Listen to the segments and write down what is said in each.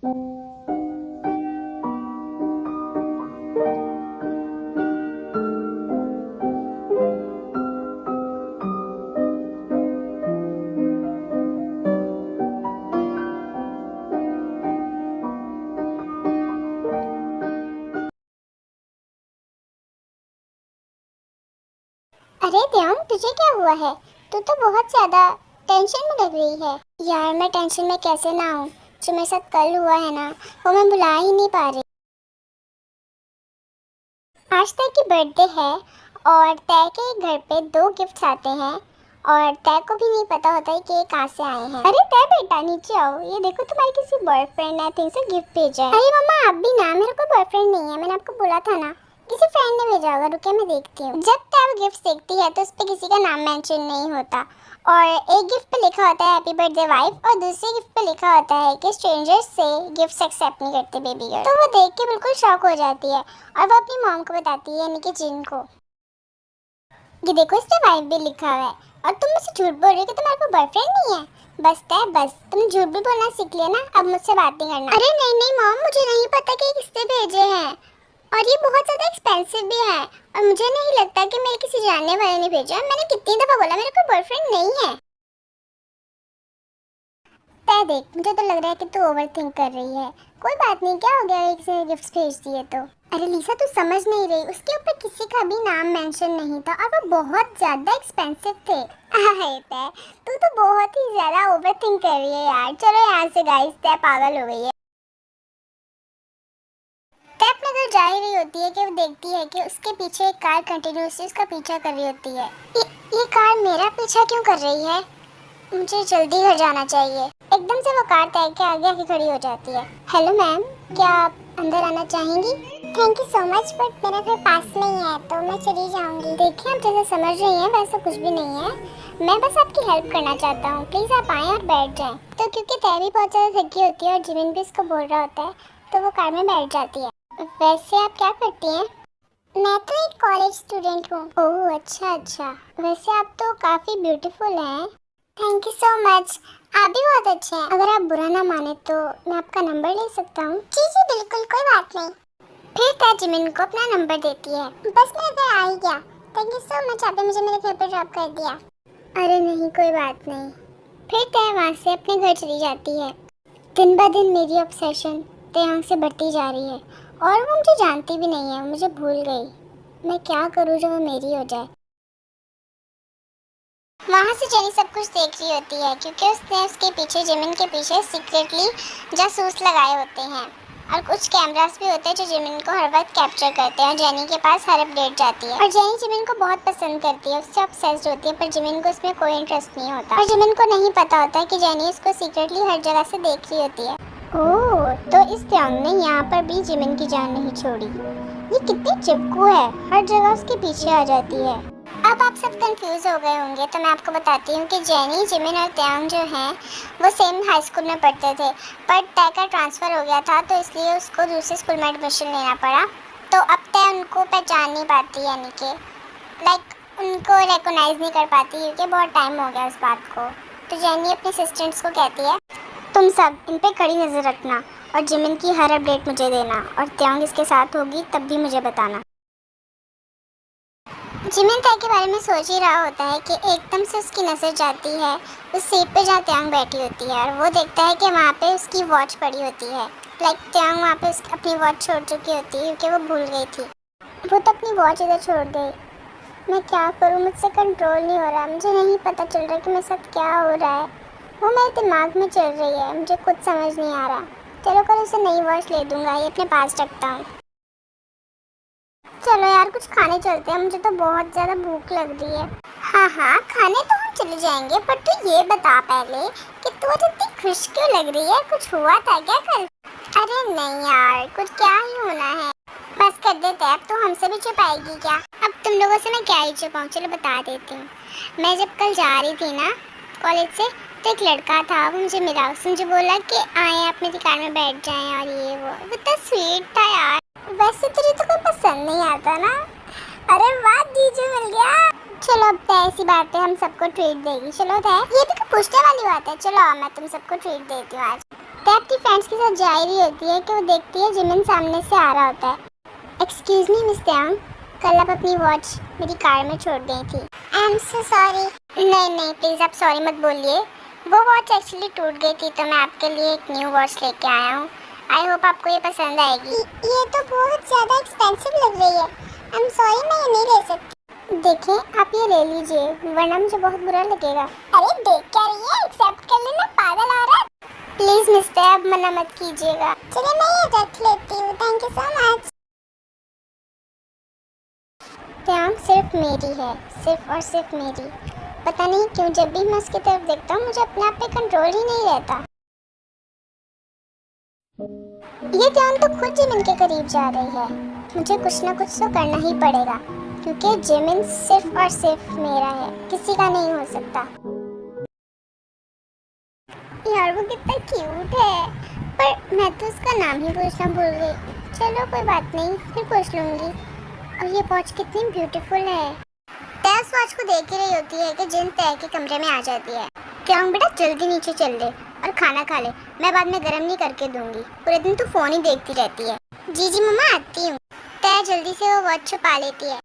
अरे त्योंग, तुझे क्या हुआ है? तू तो बहुत ज्यादा टेंशन में लग रही है। यार मैं टेंशन में कैसे ना हूँ। जो मेरे साथ कल हुआ है ना, वो मैं भुला ही नहीं पा रही। आज तय की बर्थडे है और तय के घर पे 2 गिफ्ट्स आते हैं और तय को भी नहीं पता होता है कि ये कहाँ से आए हैं। अरे तय बेटा, नीचे आओ। ये देखो, तुम्हारे किसी बॉयफ्रेंड ने थिंक से गिफ्ट भेजा है। अरे मम्मा, आप भी ना, मेरा कोई बॉयफ्रेंड नहीं है। मैंने आपको बोला था ना, किसी फ्रेंड ने भेजा होगा। रुके मैं देखती हूँ। जब तय वो गिफ्ट देखती है तो उस पर किसी का नाम मेंशन नहीं होता और एक गिफ्ट पे लिखा होता है हैप्पी बर्थडे वाइफ और दूसरे गिफ्ट पे लिखा होता है कि स्ट्रेंजर्स से गिफ्ट एक्सेप्ट नहीं करते बेबी गर्ल। तो वो देख के बिल्कुल शॉक हो जाती है और वो अपनी मॉम को बताती है, यानी कि जिन को। ये देखो, इस पे वाइफ भी लिखा हुआ है और तुम मुझसे झूठ बोल रही हो कि तुम्हारा कोई बॉयफ्रेंड नहीं है। बस तय, बस तुम झूठ भी बोलना सीख लिया ना, अब मुझसे बात नहीं करना। अरे नहीं नहीं मॉम, मुझे नहीं पता कि किससे भेजे हैं और ये बहुत ज़्यादा एक्सपेंसिव भी है और मुझे नहीं लगता कि मेरे किसी जानने वाले ने भेजा है। मैंने कितनी दफ़ा बोला मेरा कोई बॉयफ्रेंड नहीं है। तय देख, मुझे तो लग रहा है कि तू ओवर थिंक कर रही है। कोई बात नहीं, क्या हो गया एक से गिफ्ट भेज दिए तो। अरे लीसा, तू समझ नहीं रही, उसके ऊपर किसी का भी नाम मेंशन नहीं था और वो बहुत ज्यादा एक्सपेंसिव थे। अरे तय, तू तो बहुत ही ज्यादा ओवर थिंक कर रही है यार। चलो यहाँ से गाइस, तय पागल हो गई है। तय अपने घर जा ही रही होती है कि वो देखती है कि उसके पीछे एक कार कंटिन्यूसली उसका पीछा कर रही होती है। ये कार मेरा पीछा क्यों कर रही है? मुझे जल्दी घर जाना चाहिए। एकदम से वो कार तय के आगे आके खड़ी हो जाती है। हेलो मैम, क्या आप अंदर आना चाहेंगी? Thank you so much, but मेरा घर पास में ही है तो मैं चली जाऊंगी। देखिए, आप जैसे समझ रही हैं वैसा कुछ भी नहीं है। मैं बस आपकी हेल्प करना चाहता हूँ। प्लीज़ आप आएँ और बैठ जाएँ। तो क्योंकि तय भी बहुत ज़्यादा थकी होती है और जिमिन भी इसको बोल रहा होता है तो वो कार में बैठ जाती है। वैसे आप क्या करती हैं? मैं तो एक कॉलेज स्टूडेंट हूँ। ओह अच्छा अच्छा, वैसे आप तो काफ़ी ब्यूटीफुल हैं। थैंक यू सो मच, आप भी बहुत अच्छे हैं। अगर आप बुरा ना माने तो मैं आपका नंबर ले सकता हूँ? जी जी बिल्कुल, कोई बात नहीं। फिर तय जिमिन को अपना नंबर देती है। बस मेरा घर आ ही गया। थैंक यू सो मच, आपने मुझे मेरे घर पर ड्रॉप कर दिया। अरे नहीं, कोई बात नहीं। फिर तय वहाँ से अपने घर चली जाती है। दिन ब दिन मेरी ऑब्सेशन तय से बढ़ती जा रही है और वो मुझे जानती भी नहीं है, मुझे भूल गई। मैं क्या करूँ जो वो मेरी हो जाए। वहाँ से जेनी सब कुछ देख रही होती है क्योंकि उसने उसके पीछे, जिमिन के पीछे सीक्रेटली जासूस लगाए होते हैं और कुछ कैमरास भी होते हैं जो जिमिन को हर वक्त कैप्चर करते हैं और जेनी के पास हर अपडेट जाती है। और जेनी जिमिन को बहुत पसंद करती है, उससे ऑब्सेस्ड होती है, पर जिमिन को उसमें कोई इंटरेस्ट नहीं होता और जिमिन को नहीं पता होता है कि जेनी उसको सीक्रेटली हर जगह से देख रही होती है। ओह, तो इस त्योंग ने यहाँ पर भी जिमिन की जान नहीं छोड़ी। ये कितनी चिपकू है, हर जगह उसके पीछे आ जाती है। अब आप सब कंफ्यूज हो गए होंगे तो मैं आपको बताती हूँ कि जेनी, जिमिन और त्यांग जो हैं वो सेम हाई स्कूल में पढ़ते थे, पर तय का ट्रांसफ़र हो गया था तो इसलिए उसको दूसरे स्कूल में एडमिशन लेना पड़ा। तो अब तय उनको पहचान नहीं पाती, यानी कि उनको रिकॉग्नाइज नहीं कर पाती क्योंकि बहुत टाइम हो गया उस बात को। तो जेनी अपने असिस्टेंट्स को कहती है, तुम सब इन पे कड़ी नज़र रखना और जिमिन की हर अपडेट मुझे देना और त्यांग इसके साथ होगी तब भी मुझे बताना। जिमिन तय के बारे में सोच ही रहा होता है कि एकदम से उसकी नज़र जाती है उस सीट पे जहाँ त्यांग बैठी होती है और वो देखता है कि वहाँ पे उसकी वॉच पड़ी होती है। त्यांग वहाँ पे अपनी वॉच छोड़ चुकी होती है क्योंकि वो भूल गई थी। वो तो अपनी वॉच इधर छोड़ गई। मैं क्या करूँ, मुझसे कंट्रोल नहीं हो रहा। मुझे नहीं पता चल रहा कि मेरे साथ क्या हो रहा है। वो मेरे दिमाग में चल रही है, मुझे कुछ समझ नहीं आ रहा। चलो कल उसे नई वॉच ले दूँगा, ये अपने पास रखता हूँ। चलो यार, कुछ खाने चलते हैं, मुझे तो बहुत ज़्यादा भूख लग रही है। हाँ हाँ, खाने तो हम चले जाएंगे, पर तू ये बता पहले कि तू आज इतनी खुश क्यों लग रही है? कुछ हुआ था क्या कल? अरे नहीं यार, कुछ क्या ही होना है। बस कर देते हैं, अब तो हमसे भी छुपाएगी क्या? अब तुम लोगों से मैं क्या ही छुपाऊँ, चलो बता देती हूँ। मैं जब कल जा रही थी ना कॉलेज से, तो एक लड़का था, वो मुझे मिला। उसने मुझे बोला कि आए आप मेरी कार में बैठ जाएं और ये वो इतना स्वीट था यार। वैसे तुझे तो कोई पसंद नहीं आता ना? अरे वाह, जीजू मिल गया। चलो अब तो ऐसी बात है, हम सबको ट्रीट देगी। चलो तय, ये भी तो पूछने वाली बात है। चलो मैं तुम सबको ट्रीट देती हूँ आज। तय अपनी फ्रेंड्स के साथ जा रही होती है कि वो देखती है जिमिन सामने से आ रहा होता है। एक्सक्यूज मी मिस त्यांग, कल आप अपनी वॉच मेरी कार में छोड़ गई थी। I am so sorry. नहीं प्लीज़ आप सॉरी मत बोलिए, वो वॉच एक्चुअली टूट गई थी तो मैं आपके लिए एक न्यू वॉच लेके आया हूँ। आई होप आपको ये पसंद आएगी। ये तो बहुत ज़्यादा एक्सपेंसिव लग रही है। आई एम सॉरी, मैं ये नहीं ले सकती। देखें आप ये ले लीजिए वरना मुझे बहुत बुरा लगेगा। अरे देख क्या रही है, एक्सेप्ट कर लेना पागल औरत। प्लीज मिस्टर आप मना मत कीजिएगा। चलिए मैं ये रख लेती हूँ, थैंक यू सो मच। त्यांग सिर्फ मेरी है, सिर्फ और सिर्फ मेरी। पता नहीं क्यों जब भी मैं उसकी तरफ देखता हूँ मुझे अपने आप पे कंट्रोल ही नहीं रहता। ये त्यांग तो खुद जिमिन के करीब जा रही है। मुझे कुछ ना कुछ तो करना ही पड़ेगा क्योंकि जिमिन सिर्फ और सिर्फ मेरा है, किसी का नहीं हो सकता। यार वो कितना क्यूट है, पर मैं तो उसका नाम ही पूछना भूल गई। चलो कोई बात नहीं, फिर पूछ लूंगी। और ये वॉच कितनी ब्यूटीफुल है। तय उस वॉच को देख ही रही होती है कि जिन तय के कमरे में आ जाती है। त्यांग बेटा जल्दी नीचे चल ले और खाना खा ले, मैं बाद में गर्म नहीं करके दूंगी। पूरे दिन तू फोन ही देखती रहती है। जी मम्मा आती हूँ। तय जल्दी से वो वॉच छुपा लेती है।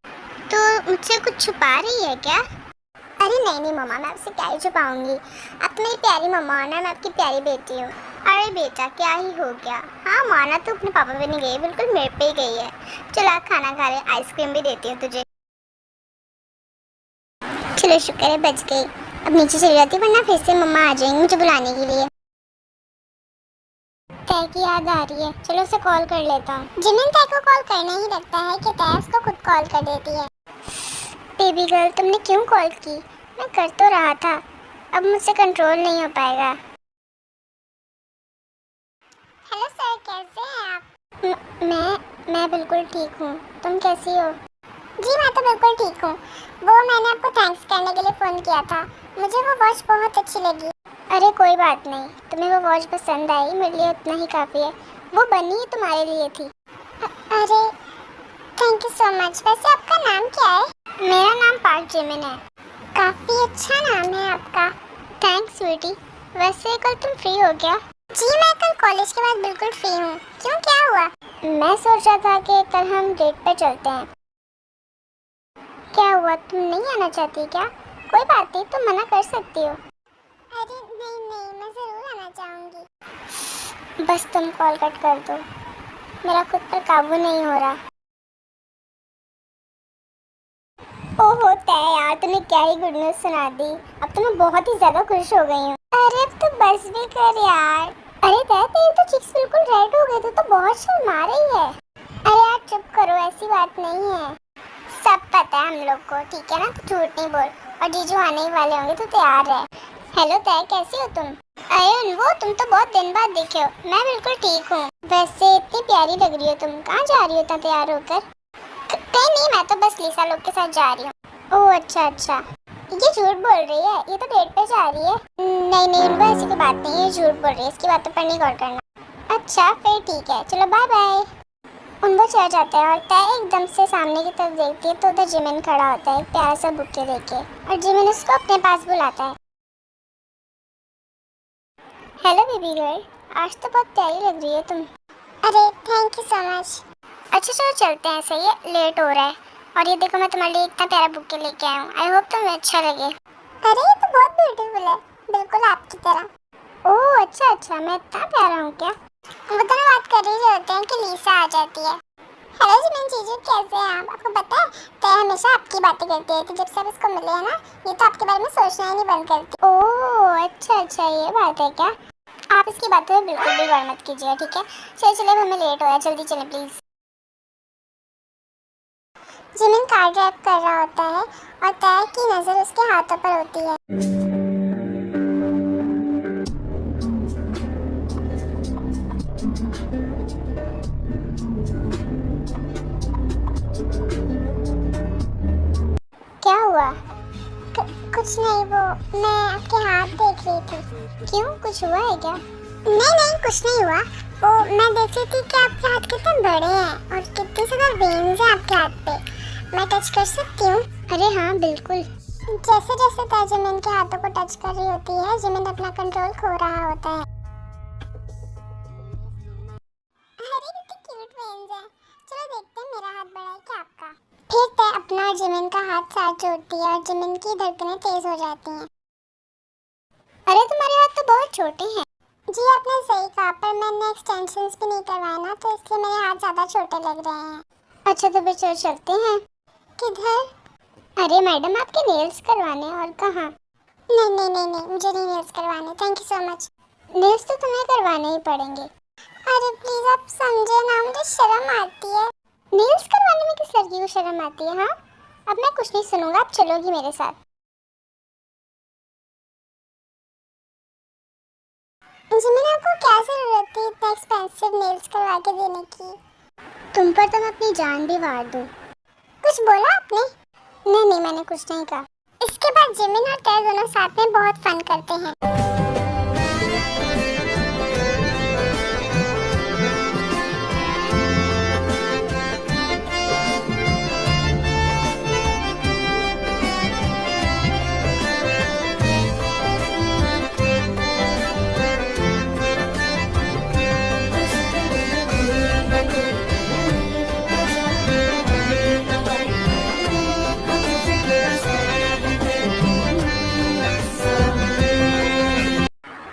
तो मुझसे कुछ छुपा रही है क्या? अरे नहीं मम्मा, मैं आपसे क्या ही छुपाऊंगी। आप तो मेरी प्यारी मम्मा हो ना, मैं आपकी प्यारी बेटी हूँ। अरे बेटा क्या ही हो गया। हाँ माना तो अपने पापा पे नहीं गई, बिल्कुल मेरे पे ही गई है। चलो आप खाना खा ले, आइसक्रीम भी देती हूँ तुझे। चलो शुक्र है बच गई। अब नीचे चली जाती वरना फिर से मम्मा आ जाएंगी मुझे बुलाने के लिए। तय की याद आ रही है, चलो उसे कॉल कर लेता हूँ। जिमिन तय को कॉल करना ही लगता है कि तय उसको खुद कॉल कर देती है। बेबी गर्ल तुमने क्यों कॉल की? मैं कर तो रहा था, अब मुझसे कंट्रोल नहीं हो पाएगा। हेलो सर, कैसे हैं आप? मैं बिल्कुल ठीक हूँ, तुम कैसी हो? जी मैं तो बिल्कुल ठीक हूँ। वो मैंने आपको थैंक्स करने के लिए फ़ोन किया था, मुझे वो वॉच बहुत अच्छी लगी। अरे कोई बात नहीं, तुम्हें वो वॉच पसंद आई, मेरे लिए उतना ही काफ़ी है। वो बनी ही तुम्हारे लिए थी। अरे थैंक यू सो मच। वैसे आपका नाम क्या है? मेरा नाम पार्क जिमिन है। काफ़ी अच्छा नाम है आपका। थैंक्स स्वीटी। वैसे कल तुम फ्री हो क्या? जी मैं कल कॉलेज के बाद बिल्कुल फ्री हूँ। क्यों क्या हुआ? मैं सोच रहा था कि कल हम डेट पे चलते हैं। क्या हुआ, तुम नहीं आना चाहती क्या? कोई बात नहीं, तुम मना कर सकती हो। अरे नहीं मैं ज़रूर आना चाहूँगी। बस तुम कॉल कट कर दो, मेरा खुद पर काबू नहीं हो रहा। ओहो तय यार, तूने क्या ही गुड न्यूज़ सुना दी। अब तो मैं बहुत ही ज़्यादा खुश हो गई हूँ। अरे अब तो बस भी कर यार। अरे तय तेरी तो चिक्स बिल्कुल रेड हो गई, तो बहुत शर्मा रही है। अरे यार चुप करो, ऐसी बात नहीं है। सब पता है हम लोग को, ठीक है ना, तो झूठ नहीं बोल। और जीजू आने ही वाले होंगे तो तैयार रह। हेलो तय, कैसी हो तुम? अरे वो तुम तो बहुत दिन बाद देखे हो। मैं बिल्कुल ठीक हूँ। वैसे इतनी प्यारी लग रही हो तुम, कहाँ जा रही हो इतना तैयार होकर? कहीं नहीं, मैं तो बस लीसा लोग के साथ जा रही हूँ। ओह अच्छा, ये झूठ बोल रही है, ये तो डेट पे जा रही है। नहीं उनको ऐसी कोई बात नहीं है, झूठ बोल रही है, इसकी बातों पर नहीं गौर करना। अच्छा फिर ठीक है, चलो बाय बाय। उनको चढ़ जाता है और तय एकदम से सामने की तरफ देखती है तो उधर जिमिन खड़ा होता है प्यारा सा बुके लेके, और जिमिन उसको अपने पास बुलाता है। हेलो बेबी गर्ल, आज तो बहुत प्यारी लग रही है तुम। अरे थैंक यू सो मच। अच्छा चलो चलते हैं, सही है, लेट हो रहा है। और ये देखो मैं तुम्हारे लिए इतना प्यारा बुके लेके आया हूँ, आई होप तुम्हें अच्छा लगे। अरे ये तो बहुत ब्यूटीफुल है, बिल्कुल आपकी तरह। ओह अच्छा, मैं इतना प्यारा हूँ क्या? वो दोनों बात कर रही होते हैं कि लीसा आ जाती है। हेलो जिमिन जीजू, कैसे हैं आप? आपको पता है तय हमेशा आपकी बातें करती है, तो जब से आप इसको मिले हैं ना, ये तो आपके बारे में सोचना ही नहीं बंद करती। ओह अच्छा ये बात है क्या? आप इसकी बातों में बिल्कुल भी गौर मत कीजिएगा, ठीक है? चलिए हमें लेट हो रहा है, जल्दी चलें प्लीज़। जिमिन कार ड्राइव कर रहा होता है और तय की नज़र उसके हाथों पर होती है। क्या हुआ? कुछ नहीं, वो मैं आपके हाथ देख रही थी। क्यों, कुछ हुआ है क्या? नहीं कुछ नहीं हुआ। वो मैं देख रही थी कि आपके हाथ कितने बड़े हैं और कितने सारे वेन्स हैं आपके हाथ पे। मैं टच कर सकती हूँ? अरे हाँ बिल्कुल। जैसे जैसे तय जिमिन के हाथों को टच कर रही होती है, जिमिन अपना कंट्रोल खो रहा होता है। चलो देखते हैं मेरा हाथ बड़ा है कि आपका। फिर तय अपना और जिमिन का हाथ साथ जोड़ती है और जिमिन की धड़कनें तेज हो जाती हैं। अरे तुम्हारे हाथ तो बहुत छोटे हैं। जी आपने सही कहा, पर मैंने एक्सटेंशंस भी नहीं करवाए ना, तो इसलिए मेरे हाथ ज्यादा छोटे लग रहे हैं। अच्छा तो फिर चलते हैं। किधर? अरे मैडम आपके नेल्स करवाने, और कहाँ? नहीं नहीं नहीं नहीं, मुझे नहीं नेल्स करवाने, thank you so much. Nails तो तुम्हें करवाने ही पड़ेंगे। अरे प्लीज आप समझे ना, मुझे शर्म आती है। नेल्स करवाने में किस लड़की को शर्म आती है? हाँ अब मैं कुछ नहीं सुनूंगा, आप चलोगी मेरे साथ। जिमिन आपको क्या जरूरत थी इतना एक्सपेंसिव नेल्स करवा के देने की? तुम पर तो मैं अपनी जान भी वार दूं। कुछ बोला आपने? नहीं नहीं मैंने कुछ नहीं कहा। इसके बाद जिमिन और तय दोनों साथ में बहुत फन करते हैं।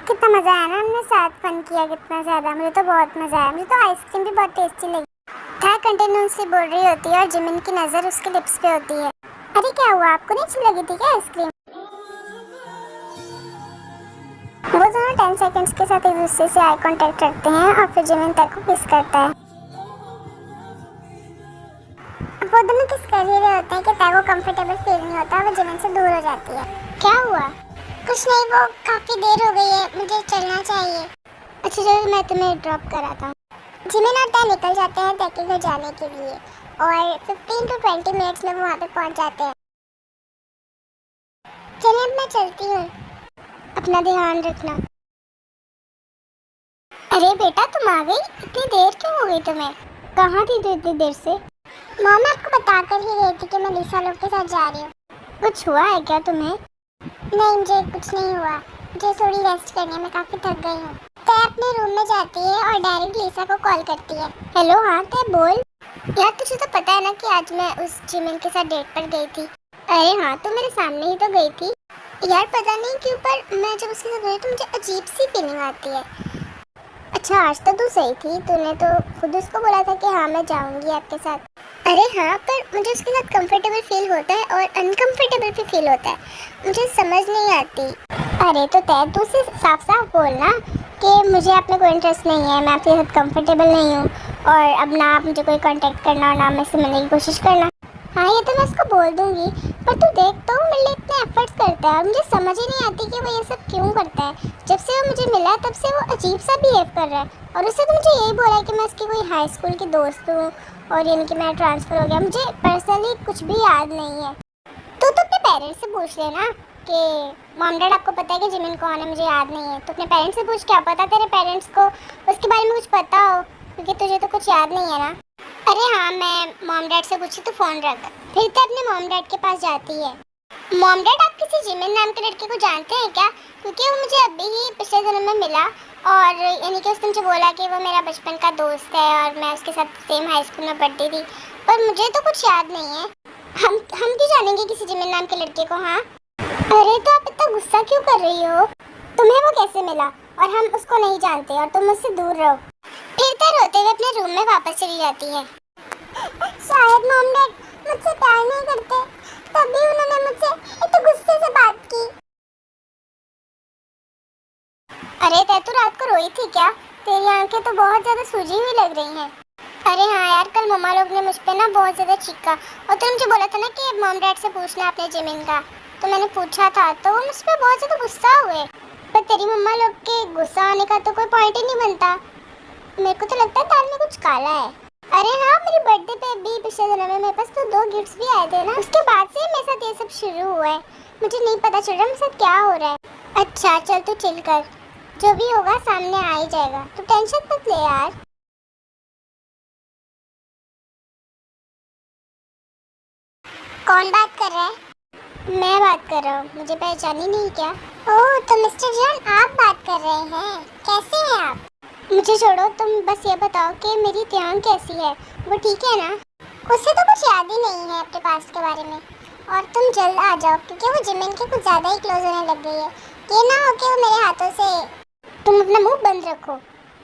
कितना मजा आया ना, हमने साथ फन किया कितना ज्यादा। मुझे तो बहुत मजा आया, मुझे तो आइसक्रीम भी बहुत टेस्टी लगी। था कंटिन्यूअसली बोल रही होती है और जिमिन की नजर उसके लिप्स पे होती है। अरे क्या हुआ, आपको नहीं अच्छी लगी थी क्या आइसक्रीम? वो दोनों 10 सेकंड्स के साथ एक दूसरे से आई कांटेक्ट रखते हैं और फिर जिमिन तक को किस करता है। वो दोनों किस कर ही रहे होते हैं कि तय को कंफर्टेबल फील नहीं होता, वो जिमिन से दूर हो जाती है। क्या हुआ? कुछ नहीं, वो काफी देर हो गई है, मुझे चलना चाहिए। अच्छा चलो मैं तुम्हें ड्रॉप कराता हूँ। जिमिन और तय निकल जाते हैं तय के घर जाने के लिए और 15 to 20 मिनट्स में वो वहाँ पे पहुँच जाते हैं। चलिए अब मैं चलती हूँ, अपना ध्यान रखना। अरे बेटा तुम आ गई, इतनी देर क्यों हो गई तुम्हें? कहाँ थी तू इतनी देर से? माँ मैं आपको बता कर ही गई थी कि मैं लिसा लोग के साथ जा रही हूँ। कुछ हुआ है क्या तुम्हें? नहीं मुझे कुछ नहीं हुआ, मुझे थोड़ी रेस्ट करनी है, मैं काफी थक गई हूँ। तय अपने रूम में जाती है और डायरेक्ट लिसा को कॉल करती है। हेलो हाँ तय बोल। यार तुझे तो पता है ना कि आज मैं उस जिमिन के साथ डेट पर गई थी। अरे हाँ तो मेरे सामने ही तो गई थी। यार पता नहीं क्यों पर मैं जब उसके साथ गई तो मुझे अजीब सी फीलिंग आती है। अच्छा आज तो तू सही थी, तूने तो खुद उसको बोला था कि हाँ मैं जाऊंगी आपके साथ। अरे हाँ पर मुझे उसके साथ कंफर्टेबल फील होता है और अनकंफर्टेबल भी फील होता है, मुझे समझ नहीं आती। अरे तो तय तू उसे साफ साफ बोलना कि मुझे आप में कोई इंटरेस्ट नहीं है, मैं आपके साथ कंफर्टेबल नहीं हूँ और अब ना आप मुझे कोई कांटेक्ट करना और ना मैं से मिलने की कोशिश करना। हाँ ये तो मैं उसको बोल दूंगी, पर तू देख तो मेरे लिए इतने एफर्ट्स करता है और मुझे समझ ही नहीं आती कि वो ये सब क्यों करता है। जब से वो मुझे मिला तब से वो अजीब सा बिहेव कर रहा है और उससे तो मुझे यही बोला है कि मैं उसकी कोई हाई स्कूल की दोस्त हूँ और यानी कि मेरा ट्रांसफ़र हो गया। मुझे पर्सनली कुछ भी याद नहीं है। तो अपने पेरेंट्स से पूछ लेना कि मॉम डैड आपको पता है कि जिमिन कौन है, मुझे याद नहीं है। तो अपने पेरेंट्स से पूछ, क्या पता तेरे पेरेंट्स को उसके बारे में कुछ पता हो, क्योंकि तुझे तो कुछ याद नहीं है ना। अरे हाँ मैं मॉम डैड से पूछी, तो फ़ोन रख। फिर तो अपने मॉम डैड के पास जाती है। मॉम डैड आप किसी जिमिन नाम के लड़के को जानते हैं क्या? क्योंकि वो मुझे अभी ही पिछले दिनों में मिला और यानी कि उसने मुझे बोला कि वो मेरा बचपन का दोस्त है और मैं उसके साथ सेम हाई स्कूल में पढ़ती थी, पर मुझे तो कुछ याद नहीं है। हम क्यों जानेंगे किसी जिमिन नाम के लड़के को? हाँ अरे तो आप इतना गुस्सा क्यों कर रही हो? तुम्हें वो कैसे मिला और हम उसको नहीं जानते और तुम मुझसे दूर रहो। फिर तो रोते हुए अपने रूम में वापस चली जाती है। शायद मॉम डैड मुझसे प्यार नहीं करते, तभी उन्होंने मुझसे इतने गुस्से से बात की। अरे तै तू रात को रोई थी क्या? तेरी आंखें तो बहुत ज्यादा सूजी हुई लग रही हैं। अरे हाँ यार कल मम्मा लोग ने मुझ पे ना बहुत ज्यादा चीखा और तुमने मुझे बोला था ना कि मॉम डैड से पूछना अपने जिमिन का, तो मैंने पूछा था तो वो मुझ पे बहुत ज्यादा गुस्सा हुए। पर तेरी मम्मा लोग के गुस्सा आने का तो कोई पॉइंट ही नहीं बनता। मेरे को तो लगता है दाल में कुछ काला है। अरे हाँ मेरी बर्थडे पे भी पिछले दिनों में मेरे पास तो 2 गिफ्ट्स भी आए थे ना, उसके बाद से मेरे साथ ये सब शुरू हुआ है। मुझे नहीं पता चल रहा मेरे साथ क्या हो रहा है। अच्छा चल तू चिल कर, जो भी होगा सामने आ ही जाएगा, तू टेंशन मत ले यार। कौन बात कर रहा है? मैं बात कर रहा हूँ, मुझे पहचानी नहीं क्या? ओह तो मिस्टर जॉन आप बात कर रहे हैं, कैसे हैं आप? मुझे छोड़ो, तुम बस ये बताओ बताओ कि मेरी त्यांग कैसी है, वो ठीक है ना? उसे तो कुछ याद ही नहीं है अपने पास्ट के बारे में। और तुम जल्द आ जाओ क्योंकि वो जिमिन के कुछ ज़्यादा ही क्लोज होने लग गई है। ये ना हो कि वो मेरे हाथों से। तुम अपना मुंह बंद रखो।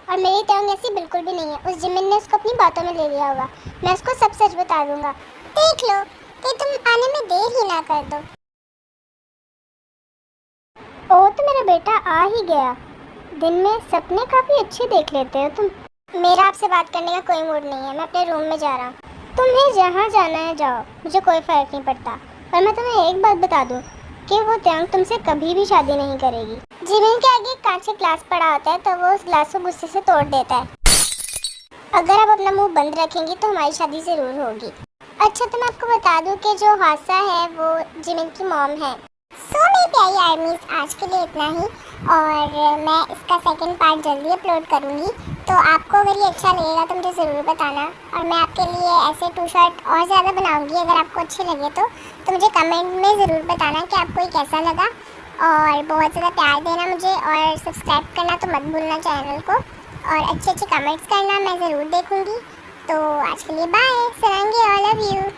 और मेरी त्यांग ऐसी बिल्कुल भी नहीं है। उस जिमिन ने उसको अपनी बातों में ले लिया होगा। मैं उसको सब सच बता दूंगा। देख लो कि तुम आने में देर ही ना कर दो। ओ तो मेरा बेटा आ ही गया। दिन में सपने काफ़ी अच्छे देख लेते हो तुम। मेरा आपसे बात करने का कोई मूड नहीं है। मैं अपने रूम में जा रहा हूँ। तुम्हें जहाँ जाना है जाओ, मुझे कोई फ़र्क नहीं पड़ता। पर मैं तुम्हें एक बात बता दूँ कि वो त्यांग तुमसे कभी भी शादी नहीं करेगी। जिमिन के आगे एक कांच का ग्लास पड़ा होता है तो वो उस ग्लास को गुस्से से तोड़ देता है। अगर आप अपना मुंह बंद रखेंगी तो हमारी शादी ज़रूर होगी। अच्छा तो मैं आपको बता दूँ कि जो हादसा है वो जिमिन की मॉम है। सो मेरी प्यारी आर्मीज, आज के लिए इतना ही। और मैं इसका सेकंड पार्ट जल्दी अपलोड करूँगी। तो आपको अगर ये अच्छा लगेगा तो मुझे ज़रूर बताना। और मैं आपके लिए ऐसे 2 शॉर्ट और ज़्यादा बनाऊँगी अगर आपको अच्छे लगे तो मुझे कमेंट में ज़रूर बताना कि आपको ये कैसा लगा। और बहुत ज़्यादा प्यार देना मुझे और सब्सक्राइब करना तो मत भूलना चैनल को। और अच्छे अच्छे कमेंट्स करना, मैं ज़रूर देखूँगी। तो आज के लिए बाय। सरांगे, ऑल लव यू।